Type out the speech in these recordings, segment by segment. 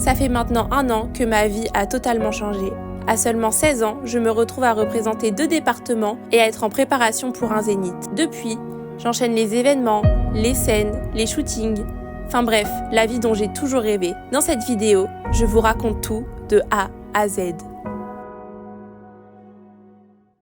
Ça fait maintenant 1 an que ma vie a totalement changé. À seulement 16 ans, je me retrouve à représenter 2 départements et à être en préparation pour un zénith. Depuis, j'enchaîne les événements, les scènes, les shootings. Enfin bref, la vie dont j'ai toujours rêvé. Dans cette vidéo, je vous raconte tout de A à Z.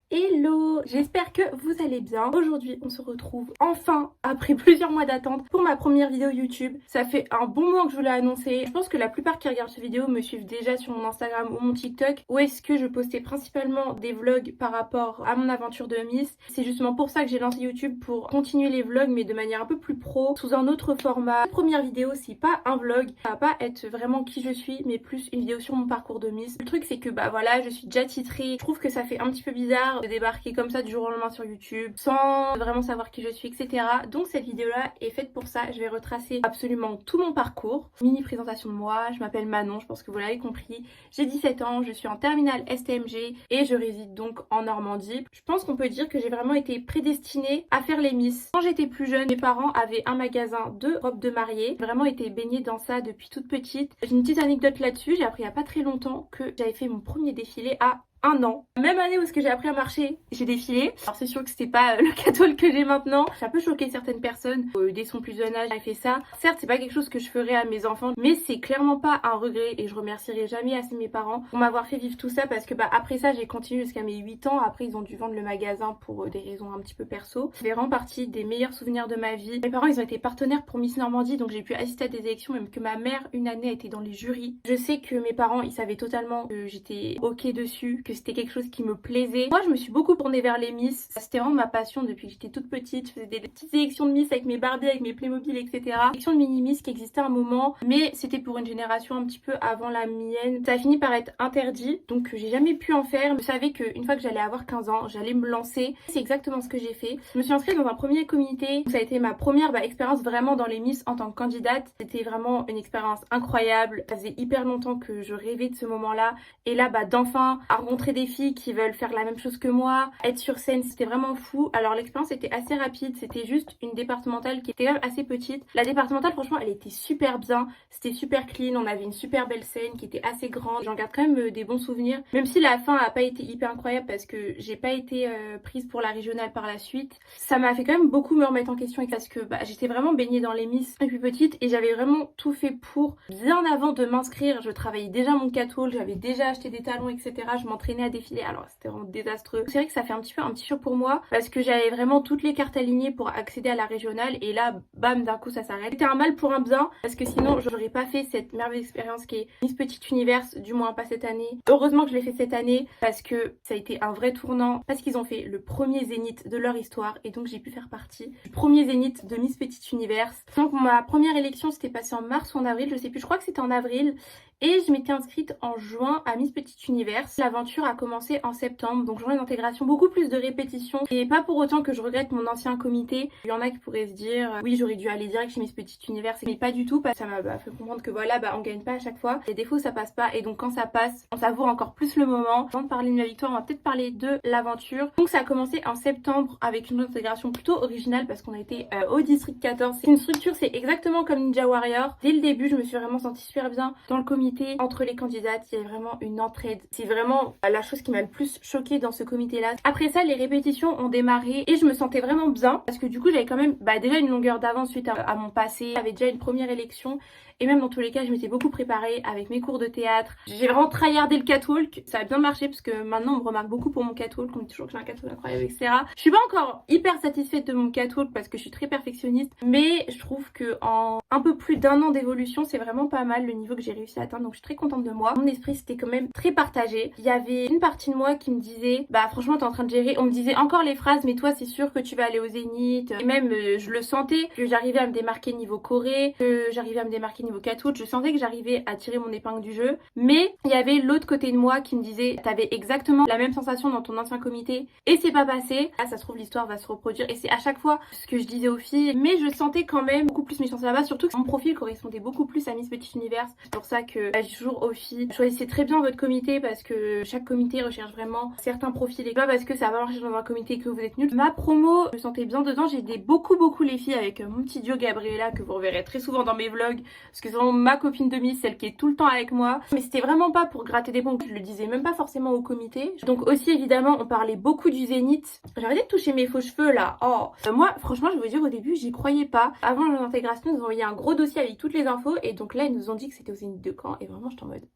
Hello, j'espère que vous allez bien. Aujourd'hui, on se retrouve enfin après plusieurs mois d'attente pour ma première vidéo YouTube. Ça fait un bon moment que je vous l'ai annoncé. Je pense que la plupart qui regardent cette vidéo me suivent déjà sur mon Instagram ou mon TikTok, où est-ce que je postais principalement des vlogs par rapport à mon aventure de Miss. C'est justement pour ça que j'ai lancé YouTube, pour continuer les vlogs mais de manière un peu plus pro, sous un autre format. La première vidéo, c'est pas un vlog, ça va pas être vraiment qui je suis, mais plus une vidéo sur mon parcours de Miss. Le truc c'est que voilà, je suis déjà titrée. Je trouve que ça fait un petit peu bizarre de débarquer comme ça du jour au lendemain sur YouTube sans vraiment savoir qui je suis, etc. Donc cette vidéo là est faite pour ça. Je vais retracer absolument tout mon parcours. Mini présentation de moi, je m'appelle Manon, je pense que vous l'avez compris. J'ai 17 ans, je suis en terminale STMG et je réside donc en Normandie. Je pense qu'on peut dire que j'ai vraiment été prédestinée à faire les Miss. Quand j'étais plus jeune, mes parents avaient un magasin de robes de mariée. J'ai vraiment été baignée dans ça depuis toute petite. J'ai une petite anecdote là-dessus. J'ai appris il n'y a pas très longtemps que j'avais fait mon premier défilé à 1 an. Même année où est-ce que j'ai appris à marcher, j'ai défilé. Alors c'est sûr que c'était pas le catwalk que j'ai maintenant. Ça peut choquer certaines personnes. Dès son plus jeune âge, j'ai fait ça. Certes, c'est pas quelque chose que je ferais à mes enfants, mais c'est clairement pas un regret et je remercierai jamais assez mes parents pour m'avoir fait vivre tout ça, parce que après ça, j'ai continué jusqu'à mes 8 ans. Après, ils ont dû vendre le magasin pour des raisons un petit peu perso. C'est vraiment partie des meilleurs souvenirs de ma vie. Mes parents, ils ont été partenaires pour Miss Normandie, donc j'ai pu assister à des élections, même que ma mère, une année, a été dans les jurys. Je sais que mes parents, ils savaient totalement que j'étais ok dessus, que c'était quelque chose qui me plaisait. Moi, je me suis beaucoup tournée vers les Miss. C'était vraiment ma passion depuis que j'étais toute petite. Je faisais des petites élections de Miss avec mes Barbie, avec mes Playmobil, etc. Élections de mini-Miss qui existaient à un moment, mais c'était pour une génération un petit peu avant la mienne. Ça a fini par être interdit, donc j'ai jamais pu en faire. Je savais qu'une fois que j'allais avoir 15 ans, j'allais me lancer. C'est exactement ce que j'ai fait. Je me suis inscrite dans un premier comité. Ça a été ma première expérience vraiment dans les Miss en tant que candidate. C'était vraiment une expérience incroyable. Ça faisait hyper longtemps que je rêvais de ce moment-là. Et là, d'enfin, à rencontrer des filles qui veulent faire la même chose que moi, être sur scène, c'était vraiment fou. Alors l'expérience était assez rapide, c'était juste une départementale qui était quand même assez petite. La départementale, franchement, elle était super bien, c'était super clean, on avait une super belle scène qui était assez grande. J'en garde quand même des bons souvenirs, même si la fin a pas été hyper incroyable parce que j'ai pas été prise pour la régionale par la suite. Ça m'a fait quand même beaucoup me remettre en question parce que j'étais vraiment baignée dans les Miss depuis petite et j'avais vraiment tout fait pour. Bien avant de m'inscrire, je travaillais déjà mon catwalk, j'avais déjà acheté des talons, etc. Je m'entraînais à défiler. Alors c'était vraiment désastreux. C'est vrai que ça fait un petit choc pour moi parce que j'avais vraiment toutes les cartes alignées pour accéder à la régionale et là bam, d'un coup ça s'arrête. C'était un mal pour un bien parce que sinon j'aurais pas fait cette merveilleuse expérience qui est Miss Petit Univers, du moins pas cette année. Heureusement que je l'ai fait cette année parce que ça a été un vrai tournant, parce qu'ils ont fait le premier zénith de leur histoire et donc j'ai pu faire partie du premier zénith de Miss Petit Univers. Donc ma première élection s'était passée en mars ou en avril, je sais plus, je crois que c'était en avril. Et je m'étais inscrite en juin à Miss Petit Univers. L'aventure a commencé en septembre, donc journée d'intégration, beaucoup plus de répétitions. Et pas pour autant que je regrette mon ancien comité. Il y en a qui pourraient se dire, oui, j'aurais dû aller direct chez Miss Petit Univers. Mais pas du tout, parce que ça m'a fait comprendre que on gagne pas à chaque fois. Il y a des fois où ça passe pas, et donc quand ça passe, on savoure encore plus le moment. Avant de parler de la victoire, on va peut-être parler de l'aventure. Donc ça a commencé en septembre avec une intégration plutôt originale, parce qu'on a été au district 14. C'est une structure, c'est exactement comme Ninja Warrior. Dès le début, je me suis vraiment sentie super bien dans le comité. Entre les candidates, il y a vraiment une entraide. C'est vraiment la chose qui m'a le plus choquée dans ce comité-là. Après ça, les répétitions ont démarré et je me sentais vraiment bien parce que du coup, j'avais quand même déjà une longueur d'avance suite à mon passé. J'avais déjà une première élection et même dans tous les cas, je m'étais beaucoup préparée avec mes cours de théâtre. J'ai vraiment tryhardé le catwalk. Ça a bien marché parce que maintenant, on me remarque beaucoup pour mon catwalk. On me dit toujours que j'ai un catwalk incroyable, etc. Je suis pas encore hyper satisfaite de mon catwalk parce que je suis très perfectionniste, mais je trouve que en un peu plus d'1 an d'évolution, c'est vraiment pas mal le niveau que j'ai réussi à atteindre. Donc je suis très contente de moi. Mon esprit c'était quand même très partagé. Il y avait une partie de moi qui me disait franchement t'es en train de gérer. On me disait encore les phrases mais toi c'est sûr que tu vas aller au zénith. Et même je le sentais que j'arrivais à me démarquer niveau choré, que j'arrivais à me démarquer niveau catwalk. Je sentais que j'arrivais à tirer mon épingle du jeu. Mais il y avait l'autre côté de moi qui me disait t'avais exactement la même sensation dans ton ancien comité et c'est pas passé. Là ça se trouve l'histoire va se reproduire et c'est à chaque fois ce que je disais aux filles. Mais je sentais quand même beaucoup plus mes chances là-bas, surtout que mon profil correspondait beaucoup plus à Miss Petit Univers. C'est pour ça que je dis toujours aux filles, choisissez très bien votre comité parce que chaque comité recherche vraiment certains profils et pas parce que ça va marcher dans un comité que vous êtes nul. Ma promo, je me sentais bien dedans, j'ai aidé beaucoup les filles avec mon petit duo Gabriella que vous reverrez très souvent dans mes vlogs, parce que c'est vraiment ma copine de Miss, celle qui est tout le temps avec moi. Mais c'était vraiment pas pour gratter des points, je le disais même pas forcément au comité. Donc aussi évidemment on parlait beaucoup du Zénith. J'ai arrêté de toucher mes faux cheveux là. Oh, moi franchement je veux dire au début j'y croyais pas. Avant l'intégration ils nous ont envoyé un gros dossier avec toutes les infos et donc là ils nous ont dit que c'était au Zénith de Caen et vraiment j'étais en mode...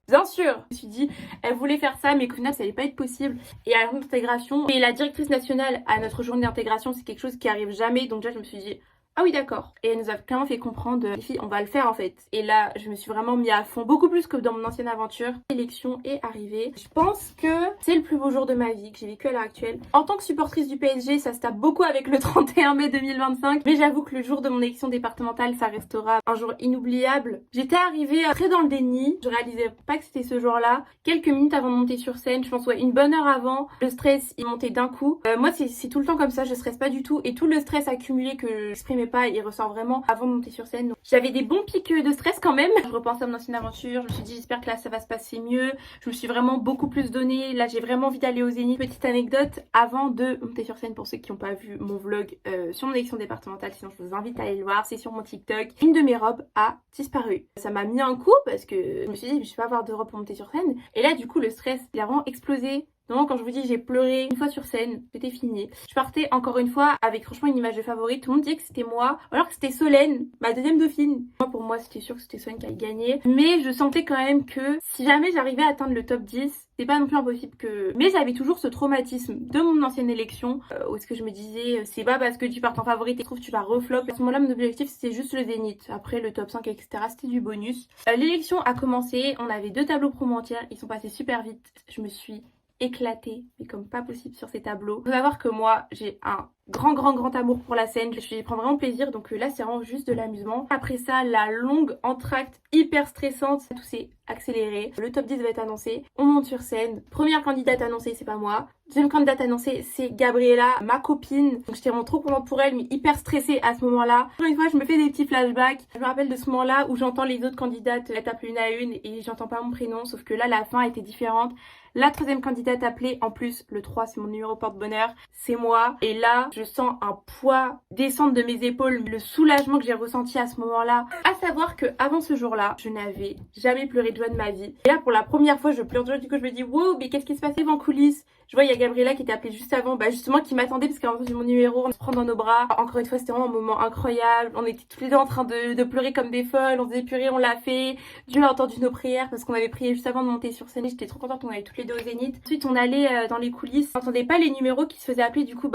Bien sûr, je me suis dit, elle voulait faire ça, mais qu'au final, ça allait pas être possible. Et à l'intégration, et la directrice nationale à notre journée d'intégration, c'est quelque chose qui arrive jamais. Donc déjà, je me suis dit, ah oui, d'accord. Et elle nous a clairement fait comprendre, les filles, on va le faire en fait. Et là, je me suis vraiment mis à fond, beaucoup plus que dans mon ancienne aventure. L'élection est arrivée. Je pense que c'est le plus beau jour de ma vie que j'ai vécu à l'heure actuelle. En tant que supportrice du PSG, ça se tape beaucoup avec le 31 mai 2025. Mais j'avoue que le jour de mon élection départementale, ça restera un jour inoubliable. J'étais arrivée très dans le déni. Je réalisais pas que c'était ce jour-là. Quelques minutes avant de monter sur scène, je pense ouais, une bonne heure avant, le stress, il montait d'un coup. Moi, c'est tout le temps comme ça, je stresse pas du tout. Et tout le stress accumulé que j'exprimais pas, il ressort vraiment avant de monter sur scène. J'avais des bons pics de stress quand même. Je repensais à mon ancienne aventure, je me suis dit j'espère que là ça va se passer mieux. Je me suis vraiment beaucoup plus donnée. Là j'ai vraiment envie d'aller au Zénith. Petite anecdote avant de monter sur scène pour ceux qui n'ont pas vu mon vlog sur mon élection départementale, sinon je vous invite à aller le voir, c'est sur mon TikTok. Une de mes robes a disparu. Ça m'a mis un coup parce que je me suis dit je vais pas avoir de robe pour monter sur scène. Et là du coup le stress il a vraiment explosé. Non, quand je vous dis j'ai pleuré une fois sur scène, c'était fini. Je partais encore une fois avec franchement une image de favorite. Tout le monde disait que c'était moi, alors que c'était Solène, ma deuxième dauphine. Moi pour moi c'était sûr que c'était Solène qui allait gagner. Mais je sentais quand même que si jamais j'arrivais à atteindre le top 10, c'est pas non plus impossible que... Mais j'avais toujours ce traumatisme de mon ancienne élection où est-ce que je me disais c'est pas parce que tu pars en favorite et tu vas reflop. À ce moment-là mon objectif c'était juste le Zénith. Après le top 5 etc c'était du bonus. L'élection a commencé, on avait 2 tableaux promo entières, ils sont passés super vite. Je me suis éclatée, mais comme pas possible sur ces tableaux. Il faut savoir que moi, j'ai un grand amour pour la scène. Je prends vraiment plaisir, donc là, c'est vraiment juste de l'amusement. Après ça, la longue entracte hyper stressante, tout s'est accéléré. Le top 10 va être annoncé. On monte sur scène. Première candidate annoncée, c'est pas moi. Deuxième candidate annoncée, c'est Gabriella, ma copine. Donc j'étais vraiment trop contente pour elle, mais hyper stressée à ce moment-là. Encore une fois, je me fais des petits flashbacks. Je me rappelle de ce moment-là où j'entends les autres candidates taper une à une et j'entends pas mon prénom, sauf que là, la fin était différente. La troisième candidate appelée, en plus, le 3, c'est mon numéro porte-bonheur, c'est moi. Et là, je sens un poids descendre de mes épaules, le soulagement que j'ai ressenti à ce moment-là. À savoir que avant ce jour-là, je n'avais jamais pleuré de joie de ma vie. Et là, pour la première fois, je pleure de joie. Du coup, je me dis, wow, mais qu'est-ce qui se passait en coulisses? Je vois, il y a Gabriella qui était appelée juste avant, justement, qui m'attendait parce qu'elle a entendu mon numéro, on se prend dans nos bras. Encore une fois, c'était vraiment un moment incroyable. On était tous les deux en train de pleurer comme des folles. On se disait, purée, on l'a fait. Dieu a entendu nos prières parce qu'on avait prié juste avant de monter sur scène. J'étais trop contente, on avait toutes les deux au Zénith. Ensuite, on allait dans les coulisses. On n'entendait pas les numéros qui se faisaient appeler. Du coup,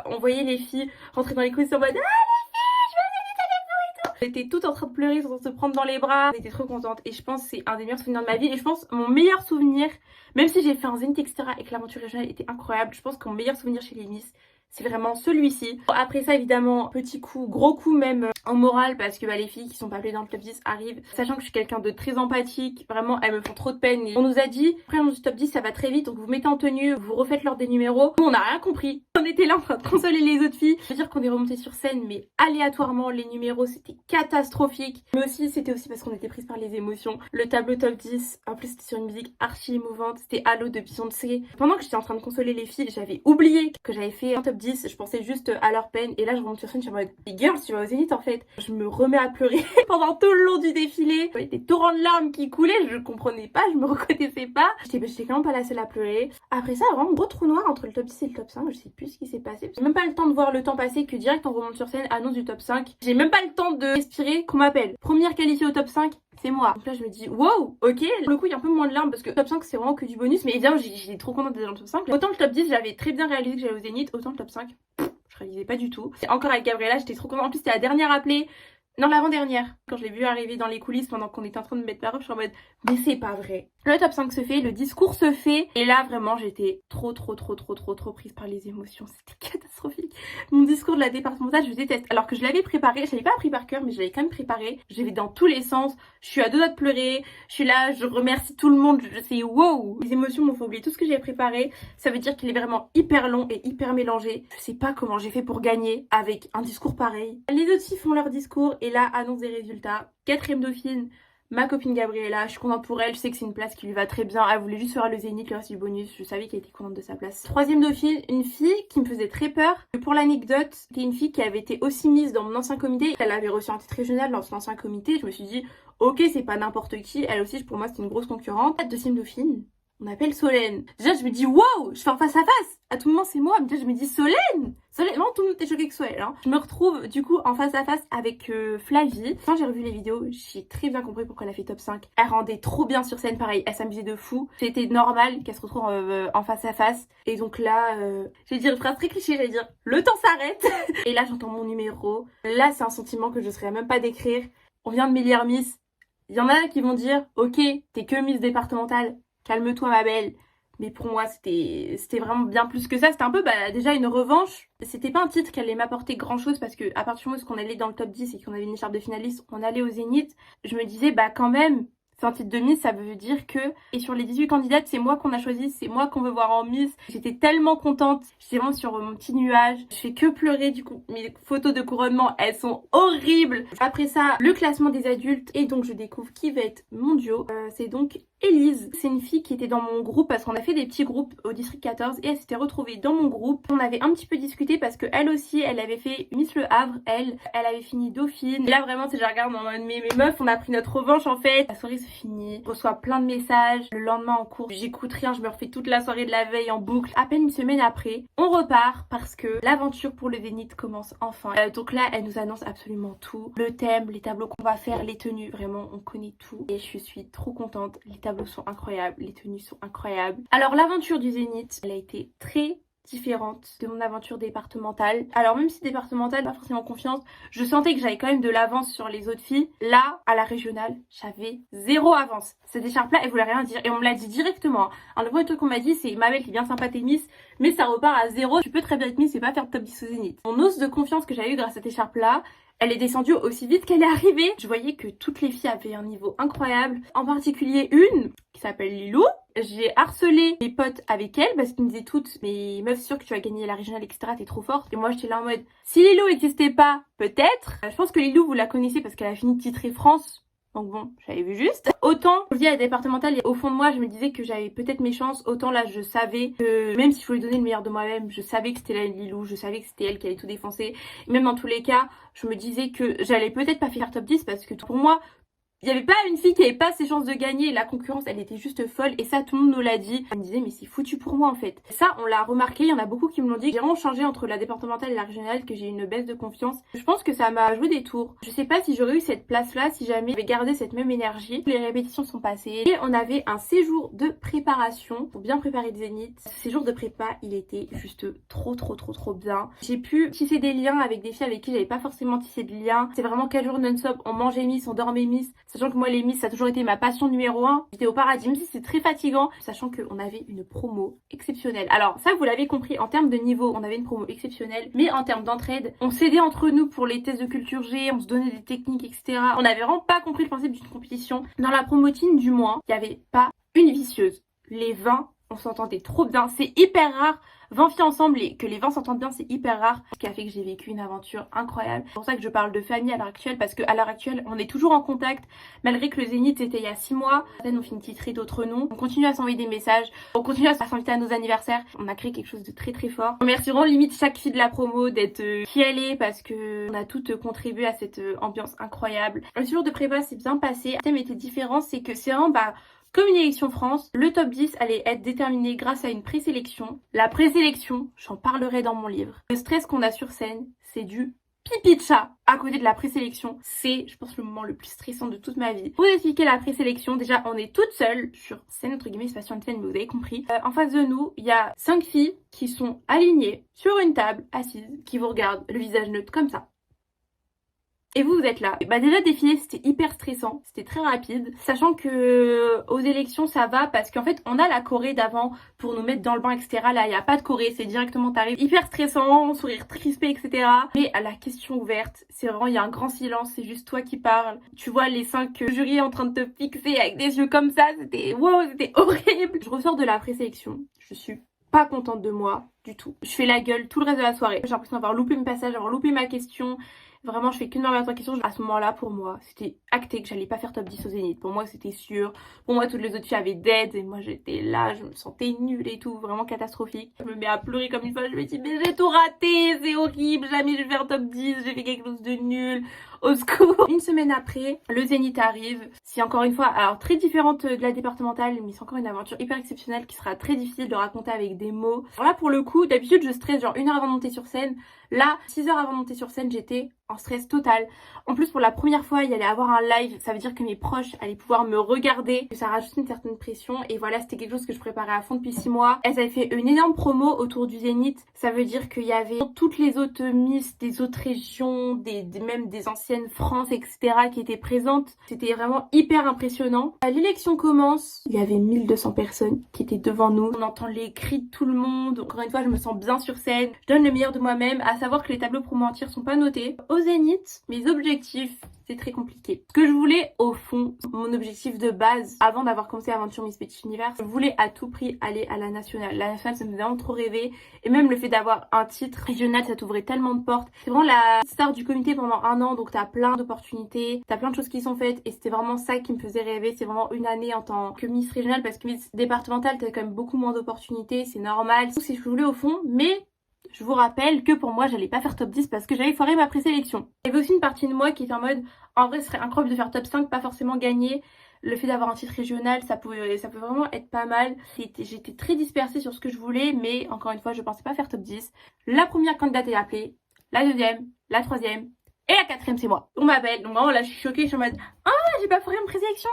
on voyait les filles rentrer dans les coulisses en mode, on était toutes en train de pleurer, sans se prendre dans les bras. On était trop contente et je pense que c'est un des meilleurs souvenirs de ma vie. Et je pense mon meilleur souvenir, même si j'ai fait un Zénith etc et que l'aventure régionale était incroyable, je pense que mon meilleur souvenir chez les Miss, c'est vraiment celui-ci. Après ça évidemment, petit coup, gros coup même en morale parce que les filles qui sont pas appelées dans le top 10 arrivent. Sachant que je suis quelqu'un de très empathique, vraiment elles me font trop de peine. Et on nous a dit, après du top 10 ça va très vite, donc vous vous mettez en tenue, vous refaites l'ordre des numéros. Nous on n'a rien compris. On était là en train de consoler les autres filles. Je veux dire qu'on est remonté sur scène mais aléatoirement les numéros c'était catastrophique. Mais aussi c'était aussi parce qu'on était prise par les émotions. Le tableau top 10, en plus c'était sur une musique archi émouvante, c'était Halo de Beyoncé. Pendant que j'étais en train de consoler les filles, j'avais oublié que j'avais fait un top 10, je pensais juste à leur peine et là je remonte sur scène, je suis en mode girls, tu vas au Zénith en fait. Je me remets à pleurer pendant tout le long du défilé. Il y avait des torrents de larmes qui coulaient, je comprenais pas, je me reconnaissais pas. J'étais quand même pas la seule à pleurer. Après ça, vraiment gros trou noir entre le top 10 et le top 5, je sais plus ce qui s'est passé. J'ai même pas le temps de voir le temps passer que direct on remonte sur scène, annonce du top 5. J'ai même pas le temps de respirer qu'on m'appelle. Première qualifiée au top 5, c'est moi. Donc là je me dis wow, ok. Pour le coup il y a un peu moins de larmes parce que top 5 c'est vraiment que du bonus. Mais évidemment j'étais trop contente d'être dans le top 5. Autant le top 10 j'avais très bien réalisé que j'allais au Zénith, autant le top 5 je réalisais pas du tout. Et encore avec Gabriella j'étais trop contente. En plus c'était la dernière appelée. Non, l'avant-dernière. Quand je l'ai vu arriver dans les coulisses pendant qu'on était en train de mettre ma robe, je suis en mode mais c'est pas vrai. Le top 5 se fait, le discours se fait. Et là, vraiment, j'étais trop prise par les émotions. C'était catastrophique. Mon discours de la départementale, je déteste. Alors que je l'avais préparé, je l'avais pas appris par cœur, mais je l'avais quand même préparé. Je vais dans tous les sens. Je suis à deux doigts de pleurer. Je suis là, je remercie tout le monde. Je sais, wow. Les émotions m'ont fait oublier tout ce que j'ai préparé. Ça veut dire qu'il est vraiment hyper long et hyper mélangé. Je sais pas comment j'ai fait pour gagner avec un discours pareil. Les autres filles font leur discours et là, annonce des résultats. Quatrième dauphine, ma copine Gabriella, je suis contente pour elle, je sais que c'est une place qui lui va très bien. Elle voulait juste faire le Zénith, le reste du bonus, je savais qu'elle était contente de sa place. Troisième dauphine, une fille qui me faisait très peur. Pour l'anecdote, c'était une fille qui avait été aussi mise dans mon ancien comité. Elle avait reçu un titre régional dans son ancien comité. Je me suis dit, ok, c'est pas n'importe qui. Elle aussi, pour moi, c'était une grosse concurrente. La deuxième dauphine, on appelle Solène. Déjà, je me dis, waouh, je fais en face à face. À tout moment, c'est moi. Mais déjà, je me dis, Solène. Solène, non, tout le monde était choqué que ce soit elle. Hein. Je me retrouve, du coup, en face à face avec Flavie. Quand j'ai revu les vidéos, j'ai très bien compris pourquoi elle a fait top 5. Elle rendait trop bien sur scène, pareil. Elle s'amusait de fou. C'était normal qu'elle se retrouve en face à face. Et donc là, j'ai dit une phrase très cliché, j'allais dire, le temps s'arrête. Et là, j'entends mon numéro. Là, c'est un sentiment que je ne saurais même pas décrire. On vient de m'élire Miss. Il y en a qui vont dire, ok, t'es que Miss départementale. Calme-toi ma belle. Mais pour moi, c'était vraiment bien plus que ça. C'était un peu déjà une revanche. C'était pas un titre qui allait m'apporter grand chose parce que à partir du moment où on allait dans le top 10 et qu'on avait une écharpe de finaliste, on allait au Zénith. Je me disais, quand même, c'est un titre de Miss, ça veut dire que... Et sur les 18 candidates, c'est moi qu'on a choisi, c'est moi qu'on veut voir en Miss. J'étais tellement contente. J'étais vraiment sur mon petit nuage. Je fais que pleurer du coup. Mes photos de couronnement, elles sont horribles. Après ça, le classement des adultes. Et donc, je découvre qui va être mon duo. C'est donc Élise. C'est une fille qui était dans mon groupe parce qu'on a fait des petits groupes au district 14 et elle s'était retrouvée dans mon groupe. On avait un petit peu discuté parce que elle aussi, elle avait fait Miss Le Havre. Elle avait fini dauphine. Et là, vraiment, je la regarde en mode, mais mes meufs, on a pris notre revanche en fait. La soirée se finit. Je reçois plein de messages. Le lendemain en cours, j'écoute rien. Je me refais toute la soirée de la veille en boucle. À peine une semaine après, on repart parce que l'aventure pour le Zénith commence enfin. Donc là, elle nous annonce absolument tout. Le thème, les tableaux qu'on va faire, les tenues. Vraiment, on connaît tout. Et je suis trop contente. Les tableaux sont incroyables, les tenues sont incroyables. Alors l'aventure du Zénith, elle a été très différente de mon aventure départementale. Alors même si départementale, pas forcément confiance, je sentais que j'avais quand même de l'avance sur les autres filles. Là, à la régionale, j'avais zéro avance. Cette écharpe-là, elle voulait rien dire. Et on me l'a dit directement. Hein. Le premier truc qu'on m'a dit, c'est ma belle qui est bien sympa t'es Miss, mais ça repart à zéro. Tu peux très bien être Miss et pas faire le top 10 au Zénith. Mon os de confiance que j'avais eu grâce à cette écharpe-là, elle est descendue aussi vite qu'elle est arrivée. Je voyais que toutes les filles avaient un niveau incroyable. En particulier une qui s'appelle Lilou. J'ai harcelé les potes avec elle parce qu'ils me disaient toutes, mais meuf, c'est sûr que tu vas gagner la régionale, etc. T'es trop forte. Et moi, j'étais là en mode, si Lilou n'existait pas, peut-être. Je pense que Lilou, vous la connaissez parce qu'elle a fini titrée France. Donc bon, j'avais vu juste. Autant, je dis à la départementale, au fond de moi, je me disais que j'avais peut-être mes chances. Autant là, je savais que même si je voulais donner le meilleur de moi-même, je savais que c'était la Lilou, je savais que c'était elle qui allait tout défoncer. Et même dans tous les cas, je me disais que j'allais peut-être pas faire top 10 parce que pour moi, il n'y avait pas une fille qui avait pas ses chances de gagner. La concurrence, elle était juste folle. Et ça, tout le monde nous l'a dit. Elle me disait, mais c'est foutu pour moi, en fait. Ça, on l'a remarqué. Il y en a beaucoup qui me l'ont dit. J'ai vraiment changé entre la départementale et la régionale, que j'ai une baisse de confiance. Je pense que ça m'a joué des tours. Je sais pas si j'aurais eu cette place-là, si jamais j'avais gardé cette même énergie. Les répétitions sont passées. Et on avait un séjour de préparation pour bien préparer le Zénith. Ce séjour de prépa, il était juste trop bien. J'ai pu tisser des liens avec des filles avec qui j'avais pas forcément tissé de liens. C'est vraiment 4 jours non-stop. On mangeait Miss, on dormait Miss. Sachant que moi les Miss ça a toujours été ma passion numéro 1. J'étais au paradis, même si c'est très fatigant. Sachant qu'on avait une promo exceptionnelle. Alors ça vous l'avez compris, en termes de niveau on avait une promo exceptionnelle. Mais en termes d'entraide, on s'aidait entre nous pour les tests de culture G. On se donnait des techniques etc. On n'avait vraiment pas compris le principe d'une compétition. Dans la promotine du moins, il n'y avait pas une vicieuse. Les 20 on s'entendait trop bien, c'est hyper rare. 20 filles ensemble et que les 20 s'entendent bien, c'est hyper rare. Ce qui a fait que j'ai vécu une aventure incroyable. C'est pour ça que je parle de famille à l'heure actuelle, parce qu'à l'heure actuelle, on est toujours en contact. Malgré que le Zénith c'était il y a 6 mois. Certaines ont fini titrées, d'autres non. On continue à s'envoyer des messages, on continue à s'inviter à nos anniversaires. On a créé quelque chose de très fort. On remercieront limite chaque fille de la promo d'être qui elle est, parce que on a toutes contribué à cette ambiance incroyable. Le séjour de prépa s'est bien passé. Le thème était différent, c'est que c'est vraiment comme une élection France, le top 10 allait être déterminé grâce à une présélection. La présélection, j'en parlerai dans mon livre. Le stress qu'on a sur scène, c'est du pipi de chat. À côté de la présélection, c'est, je pense, le moment le plus stressant de toute ma vie. Pour expliquer la présélection, déjà, on est toutes seules sur scène, entre guillemets, c'est pas sur une scène, mais vous avez compris. En face de nous, il y a 5 filles qui sont alignées sur une table, assises, qui vous regardent, le visage neutre, comme ça. Et vous êtes là. Déjà défiler c'était hyper stressant, c'était très rapide. Sachant que aux élections ça va parce qu'en fait on a la choré d'avant pour nous mettre dans le bain etc. Là il n'y a pas de choré, c'est directement t'arrives. Hyper stressant, sourire très crispé etc. Mais à la question ouverte, c'est vraiment il y a un grand silence, c'est juste toi qui parles. Tu vois les 5 jurys en train de te fixer avec des yeux comme ça, c'était wow, c'était horrible. Je ressors de la présélection, je suis pas contente de moi du tout. Je fais la gueule tout le reste de la soirée. J'ai l'impression d'avoir loupé mes passages, d'avoir loupé ma question. Vraiment, je fais qu'une dernière question. À ce moment-là, pour moi, c'était acté que j'allais pas faire top 10 au Zénith. Pour moi, c'était sûr. Pour moi, toutes les autres filles avaient dead et moi, j'étais là, je me sentais nulle et tout, vraiment catastrophique. Je me mets à pleurer comme une fois. Je me dis, mais j'ai tout raté, c'est horrible, jamais je vais faire top 10, j'ai fait quelque chose de nul. Au secours. Une semaine après, le Zénith arrive. C'est encore une fois, alors très différente de la départementale, mais c'est encore une aventure hyper exceptionnelle qui sera très difficile de raconter avec des mots. Alors là, pour le coup, d'habitude, je stresse genre 1 heure avant de monter sur scène. Là, 6 heures avant de monter sur scène, j'étais en stress total. En plus, pour la première fois, il y allait avoir un live. Ça veut dire que mes proches allaient pouvoir me regarder, que ça rajoute une certaine pression. Et voilà, c'était quelque chose que je préparais à fond depuis 6 mois. Elles avaient fait une énorme promo autour du Zénith. Ça veut dire qu'il y avait toutes les autres Miss des autres régions, même des anciennes France, etc. qui étaient présentes. C'était vraiment hyper impressionnant. L'élection commence. Il y avait 1200 personnes qui étaient devant nous. On entend les cris de tout le monde. Encore une fois, je me sens bien sur scène. Je donne le meilleur de moi-même. À savoir que les tableaux promo entiers sont pas notés. Au Zénith, mes objectifs, c'est très compliqué. Ce que je voulais, au fond, mon objectif de base, avant d'avoir commencé l'aventure Miss Petit Univers, je voulais à tout prix aller à la nationale. La nationale, ça me faisait vraiment trop rêver. Et même le fait d'avoir un titre régional, ça t'ouvrait tellement de portes. C'est vraiment la star du comité pendant 1 an, donc t'as plein d'opportunités, t'as plein de choses qui sont faites. Et c'était vraiment ça qui me faisait rêver. C'est vraiment une année en tant que Miss régionale, parce que Miss départementale, t'as quand même beaucoup moins d'opportunités, c'est normal. C'est ce que je voulais au fond, mais je vous rappelle que pour moi, j'allais pas faire top 10 parce que j'avais foiré ma présélection. Il y avait aussi une partie de moi qui était en mode, en vrai, ce serait incroyable de faire top 5, pas forcément gagner. Le fait d'avoir un titre régional, ça peut vraiment être pas mal. J'étais très dispersée sur ce que je voulais, mais encore une fois, je pensais pas faire top 10. La première candidate est appelée, la deuxième, la troisième, et la quatrième, c'est moi. On m'appelle, donc vraiment là, je suis choquée, je suis en mode, ah, j'ai pas foiré ma présélection.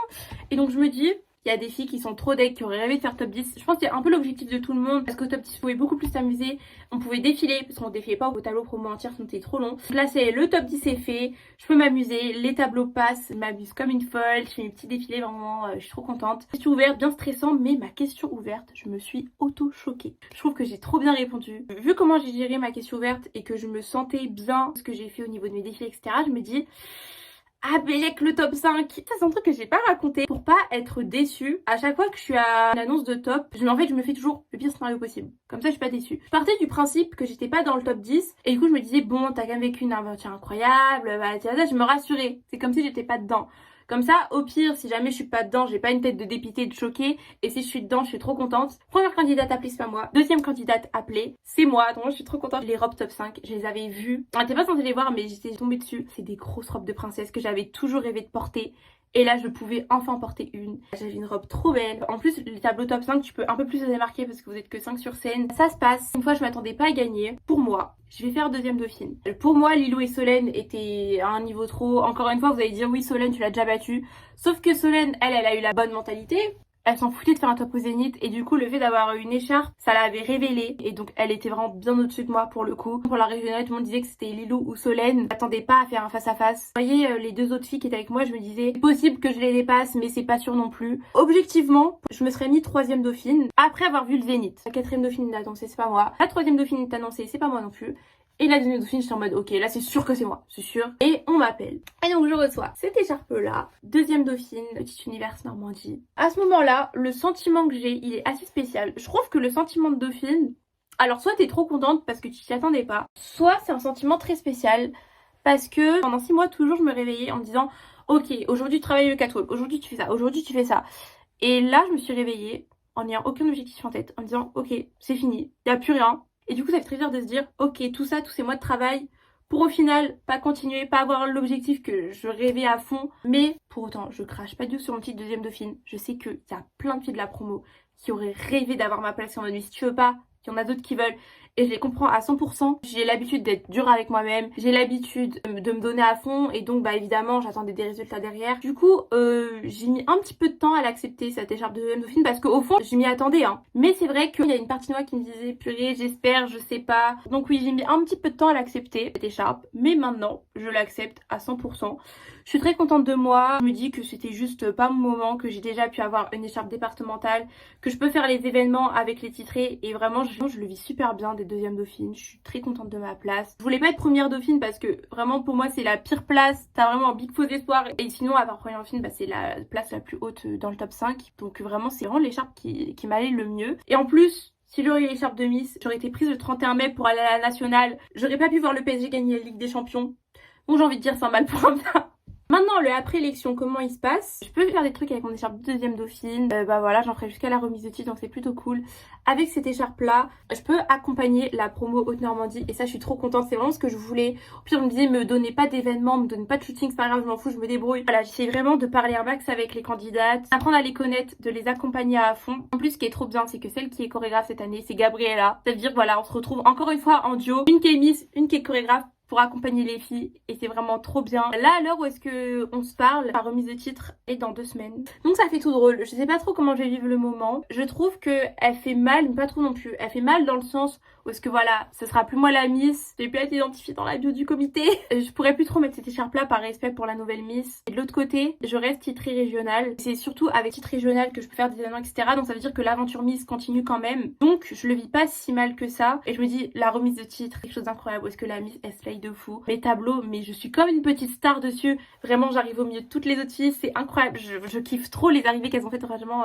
Et donc je me dis, il y a des filles qui sont trop deck, qui auraient rêvé de faire top 10. Je pense que c'est un peu l'objectif de tout le monde. Parce qu'au top 10, on pouvait beaucoup plus s'amuser. On pouvait défiler, parce qu'on défilait pas au tableau promo entière, sinon c'était trop long. Donc là, c'est le top 10 est fait. Je peux m'amuser. Les tableaux passent. Je m'amuse comme une folle. Je fais mes petits défilés, vraiment. Je suis trop contente. Question ouverte, bien stressant. Mais ma question ouverte, je me suis auto-choquée. Je trouve que j'ai trop bien répondu. Vu comment j'ai géré ma question ouverte et que je me sentais bien, ce que j'ai fait au niveau de mes défilés, etc., je me dis... Ah, Bélec, le top 5. Ça, c'est un truc que j'ai pas raconté pour pas être déçue. À chaque fois que je suis à une annonce de top, je me fais toujours le pire scénario possible. Comme ça, je suis pas déçue. Je partais du principe que j'étais pas dans le top 10. Et du coup, je me disais, bon, t'as quand même vécu une aventure incroyable. Bah, je me rassurais. C'est comme si j'étais pas dedans. Comme ça, au pire, si jamais je suis pas dedans, j'ai pas une tête de dépitée, de choquée. Et si je suis dedans, je suis trop contente. Première candidate appelée, c'est pas moi. Deuxième candidate appelée, c'est moi. Donc moi, je suis trop contente. Les robes top 5, je les avais vues. On n'était pas censé les voir, mais j'étais tombée dessus. C'est des grosses robes de princesse que j'avais toujours rêvé de porter. Et là, je pouvais enfin en porter une. J'avais une robe trop belle. En plus, les tableaux top 5, tu peux un peu plus les démarquer parce que vous êtes que 5 sur scène. Ça se passe. Une fois, je m'attendais pas à gagner. Pour moi, je vais faire deuxième dauphine. Pour moi, Lilou et Solène étaient à un niveau trop. Encore une fois, vous allez dire oui, Solène, tu l'as déjà battue. Sauf que Solène, elle a eu la bonne mentalité. Elle s'en foutait de faire un top au Zénith et du coup le fait d'avoir une écharpe ça l'avait révélée et donc elle était vraiment bien au-dessus de moi pour le coup. Pour la régionale tout le monde disait que c'était Lilou ou Solène, j'attendais pas à faire un face à face. Vous voyez les deux autres filles qui étaient avec moi, je me disais c'est possible que je les dépasse mais c'est pas sûr non plus. Objectivement je me serais mis troisième dauphine après avoir vu le Zénith. La quatrième dauphine est annoncée, c'est pas moi. La troisième dauphine est annoncée, c'est pas moi non plus. Et la deuxième dauphine, j'étais en mode, ok, là c'est sûr que c'est moi, c'est sûr. Et on m'appelle. Et donc je reçois cette écharpe-là, deuxième dauphine, Petit Univers Normandie. À ce moment-là, le sentiment que j'ai, il est assez spécial. Je trouve que le sentiment de dauphine, alors soit t'es trop contente parce que tu t'y attendais pas, soit c'est un sentiment très spécial parce que pendant 6 mois, toujours je me réveillais en me disant, ok, aujourd'hui tu travailles le catwalk, aujourd'hui tu fais ça, aujourd'hui tu fais ça. Et là, je me suis réveillée en n'ayant aucun objectif en tête, en me disant, ok, c'est fini, y a plus rien. Et du coup, ça fait très dur de se dire, ok, tout ça, tous ces mois de travail, pour au final, pas continuer, pas avoir l'objectif que je rêvais à fond. Mais pour autant, je crache pas du tout sur mon petit deuxième dauphine. Je sais qu'il y a plein de filles de la promo qui auraient rêvé d'avoir ma place en mode, si tu veux pas, il y en a d'autres qui veulent. Et je les comprends à 100%. J'ai l'habitude d'être dure avec moi-même. J'ai l'habitude de me donner à fond. Et donc, bah évidemment, j'attendais des résultats derrière. Du coup, j'ai mis un petit peu de temps à l'accepter, cette écharpe de deuxième dauphine. Parce qu'au fond, je m'y attendais. Hein. Mais c'est vrai qu'il y a une partie de moi qui me disait, purée, j'espère, je sais pas. Donc oui, j'ai mis un petit peu de temps à l'accepter, cette écharpe. Mais maintenant, je l'accepte à 100%. Je suis très contente de moi. Je me dis que c'était juste pas mon moment, que j'ai déjà pu avoir une écharpe départementale, que je peux faire les événements avec les titrés. Et vraiment, je le vis super bien des deuxièmes dauphines. Je suis très contente de ma place. Je voulais pas être première dauphine parce que vraiment pour moi c'est la pire place. T'as vraiment un big faux espoir. Et sinon, à part première dauphine, bah, c'est la place la plus haute dans le top 5. Donc vraiment, c'est vraiment l'écharpe qui m'allait le mieux. Et en plus, si j'aurais eu l'écharpe de Miss, j'aurais été prise le 31 mai pour aller à la nationale. J'aurais pas pu voir le PSG gagner la Ligue des Champions. Donc j'ai envie de dire sans mal pour un bien. Maintenant, le après-élection, comment il se passe? Je peux faire des trucs avec mon écharpe de deuxième dauphine. Bah voilà, j'en ferai jusqu'à la remise de titre, donc c'est plutôt cool. Avec cette écharpe-là, je peux accompagner la promo Haute-Normandie. Et ça, je suis trop contente. C'est vraiment ce que je voulais. Au pire, on me disait, me donnez pas d'événements, me donnez pas de shooting, c'est pas grave, je m'en fous, je me débrouille. Voilà, j'essaie vraiment de parler un max avec les candidates, apprendre à les connaître, de les accompagner à fond. En plus, ce qui est trop bien, c'est que celle qui est chorégraphe cette année, c'est Gabriella. Ça veut dire, voilà, on se retrouve encore une fois en duo. Une qui est Miss, une qui est chorégraphe, pour accompagner les filles et c'est vraiment trop bien. Là à l'heure où est-ce que on se parle, la remise de titre est dans 2 semaines. Donc ça fait tout drôle. Je sais pas trop comment je vais vivre le moment. Je trouve que elle fait mal, mais pas trop non plus. Elle fait mal dans le sens où est-ce que voilà, ce sera plus moi la Miss. J'ai pu être identifiée dans la bio du comité. Je pourrais plus trop mettre cette écharpe là par respect pour la nouvelle Miss. Et de l'autre côté, je reste titrée régionale. C'est surtout avec titre régional que je peux faire des événements, etc. Donc ça veut dire que l'aventure Miss continue quand même. Donc je le vis pas si mal que ça. Et je me dis, la remise de titre, quelque chose d'incroyable. Où est-ce que la Miss, elle slay de fou. Mes tableaux, mais je suis comme une petite star dessus. Vraiment, j'arrive au milieu de toutes les autres filles. C'est incroyable. Je kiffe trop les arrivées qu'elles ont faites. Vraiment,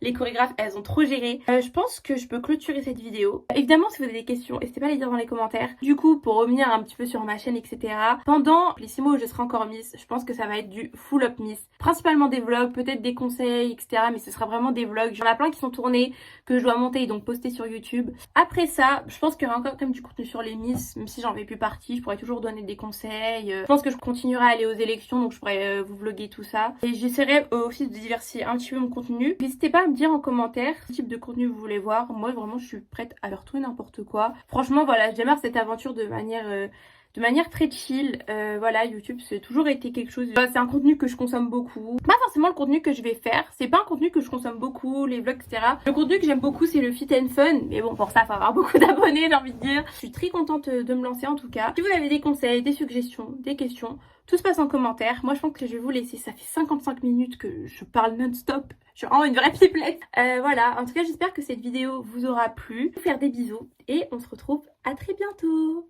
les chorégraphes, elles ont trop géré. Je pense que je peux clôturer cette vidéo. Évidemment, si vous avez des questions, n'hésitez pas à les dire dans les commentaires. Du coup, pour revenir un petit peu sur ma chaîne, etc. Pendant les 6 mois où je serai encore Miss, je pense que ça va être du full up Miss. Principalement des vlogs, peut-être des conseils, etc. Mais ce sera vraiment des vlogs. J'en ai plein qui sont tournés, que je dois monter et donc poster sur YouTube. Après ça, je pense qu'il y aura encore quand même du contenu sur les Miss. Même si j'en fais plus partie, je pourrais toujours donner des conseils. Je pense que je continuerai à aller aux élections, donc je pourrais vous vlogger tout ça. Et j'essaierai aussi de diversifier un petit peu mon contenu. N'hésitez pas à me dire en commentaire quel type de contenu vous voulez voir. Moi, vraiment, je suis prête à faire tout et n'importe quoi. Franchement, voilà, je démarre cette aventure de manière très chill. Voilà, YouTube c'est toujours été quelque chose, c'est un contenu que je consomme beaucoup, pas forcément le contenu que je vais faire, c'est pas un contenu que je consomme beaucoup, les vlogs, etc. Le contenu que j'aime beaucoup c'est le fit and fun, mais bon, pour ça faut avoir beaucoup d'abonnés, j'ai envie de dire. Je suis très contente de me lancer en tout cas. Si vous avez des conseils, des suggestions, des questions, tout se passe en commentaire. Moi je pense que je vais vous laisser, ça fait 55 minutes que je parle non-stop, je suis vraiment une vraie pipelette. Voilà, en tout cas j'espère que cette vidéo vous aura plu. Je vais vous faire des bisous et on se retrouve à très bientôt.